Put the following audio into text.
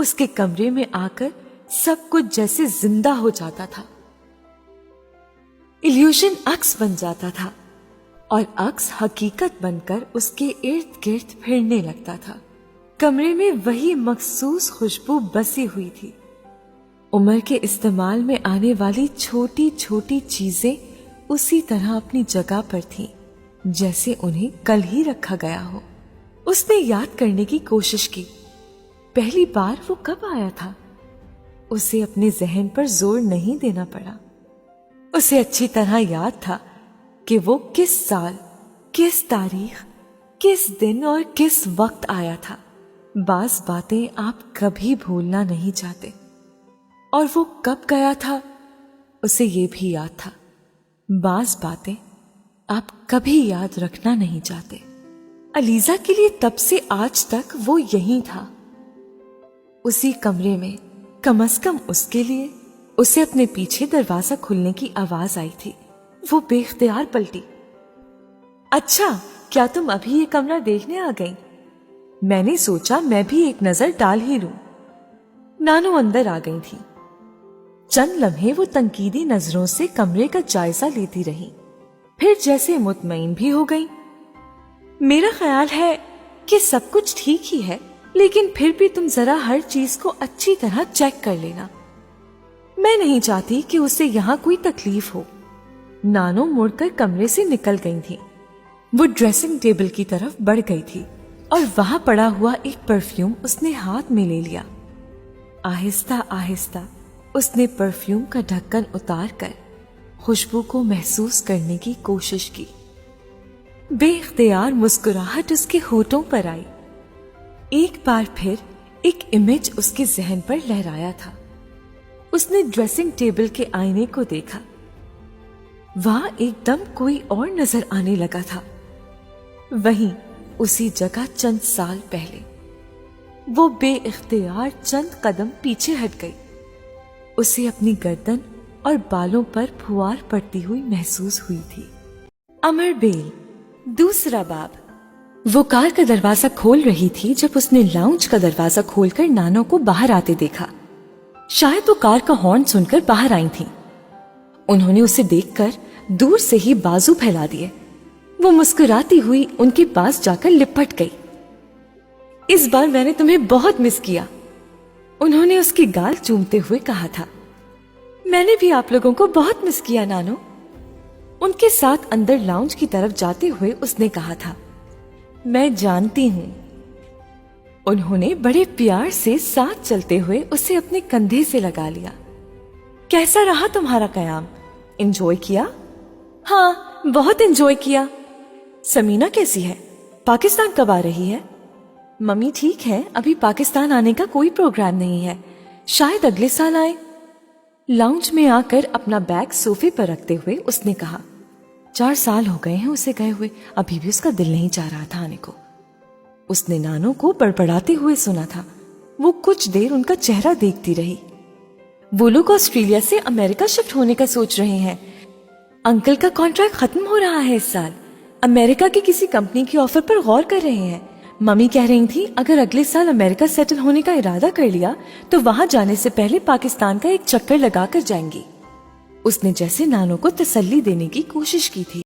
اس کے کمرے میں آ کر سب کچھ جیسے زندہ ہو جاتا تھا. ایلیوشن عکس بن جاتا تھا اور عکس حقیقت بن کر اس کے ارد گرد پھرنے لگتا تھا. کمرے میں وہی مخصوص خوشبو بسی ہوئی تھی. عمر کے استعمال میں آنے والی چھوٹی چھوٹی چیزیں اسی طرح اپنی جگہ پر تھیں جیسے انہیں کل ہی رکھا گیا ہو. اس نے یاد کرنے کی کوشش کی. پہلی بار وہ کب آیا تھا؟ اسے اپنے ذہن پر زور نہیں دینا پڑا. اسے اچھی طرح یاد تھا کہ وہ کس سال، کس تاریخ، کس دن اور کس وقت آیا تھا. بعض باتیں آپ کبھی بھولنا نہیں چاہتے، اور وہ کب گیا تھا اسے یہ بھی یاد تھا. بعض باتیں آپ کبھی یاد رکھنا نہیں چاہتے. علیزہ کے لیے تب سے آج تک وہ یہیں تھا، اسی کمرے میں. کم از کم اس کے لیے. اسے اپنے پیچھے دروازہ کھلنے کی آواز آئی تھی. وہ بے اختیار پلٹی. اچھا، کیا تم ابھی یہ کمرہ دیکھنے آ گئی؟ میں نے سوچا میں بھی ایک نظر ڈال ہی لوں. نانو اندر آ گئی تھی. چند لمحے وہ تنقیدی نظروں سے کمرے کا جائزہ لیتی رہی، پھر جیسے مطمئن بھی ہو گئی. میرا خیال ہے کہ سب کچھ ٹھیک ہی ہے، لیکن پھر بھی تم ذرا ہر چیز کو اچھی طرح چیک کر لینا. میں نہیں چاہتی کہ اسے یہاں کوئی تکلیف ہو. نانو مڑ کر کمرے سے نکل گئی تھی. وہ ڈریسنگ ٹیبل کی طرف بڑھ گئی تھی اور وہاں پڑا ہوا ایک پرفیوم اس نے ہاتھ میں لے لیا. آہستہ آہستہ اس نے پرفیوم کا ڈھکن اتار کر خوشبو کو محسوس کرنے کی کوشش کی. بے اختیار مسکراہٹ اس کے ہونٹوں پر آئی. ایک بار پھر ایک امیج اس کے ذہن پر لہرایا تھا. اس نے ڈریسنگ ٹیبل کے آئینے کو دیکھا. وہاں ایک دم کوئی اور نظر آنے لگا تھا. وہیں اسی جگہ چند سال پہلے. وہ بے اختیار چند قدم پیچھے ہٹ گئی. اسے اپنی گردن اور بالوں پر پھوار پڑتی ہوئی محسوس ہوئی تھی. امر بیل، دوسرا باب. وہ کار کا دروازہ کھول رہی تھی جب اس نے لاؤنج کا دروازہ کھول کر نانو کو باہر آتے دیکھا. شاید وہ کار کا ہارن سن کر باہر آئی تھیں. انہوں نے اسے دیکھ کر دور سے ہی بازو پھیلا دیے. وہ مسکراتی ہوئی ان کے پاس جا کر لپٹ گئی. اس بار میں نے تمہیں بہت مس کیا، انہوں نے اس کی گال چومتے ہوئے کہا تھا. میں نے بھی آپ لوگوں کو بہت مس کیا نانو. ان کے ساتھ اندر لاؤنج کی طرف جاتے ہوئے اس نے کہا تھا. میں جانتی ہوں. انہوں نے بڑے پیار سے ساتھ چلتے ہوئے اسے اپنے کندھے سے لگا لیا. کیسا رہا تمہارا قیام؟ انجوائے کیا؟ ہاں، بہت انجوائے کیا. سمینا کیسی ہے؟ پاکستان کب آ رہی ہے؟ ممی ٹھیک ہے، ابھی پاکستان آنے کا کوئی پروگرام نہیں ہے، شاید اگلے سال آئے. لاؤنج میں آ کر اپنا بیگ صوفے پر رکھتے ہوئے اس نے کہا. 4 سال ہو گئے ہیں اسے گئے ہوئے، ابھی بھی اس کا دل نہیں چاہ رہا تھا آنے کو. اس نے نانو کو بڑبڑاتے ہوئے سنا تھا. وہ کچھ دیر ان کا چہرہ دیکھتی رہی. وہ لوگ آسٹریلیا سے امریکہ شفٹ ہونے کا سوچ رہے ہیں. انکل کا کانٹریکٹ ختم ہو رہا ہے اس سال. امریکہ کی کسی کمپنی کی آفر پر غور کر رہے ہیں. ممی کہہ رہی تھی اگر اگلے سال امریکہ سیٹل ہونے کا ارادہ کر لیا تو وہاں جانے سے پہلے پاکستان کا ایک چکر لگا کر جائیں گی. اس نے جیسے نانو کو تسلی دینے کی کوشش کی تھی.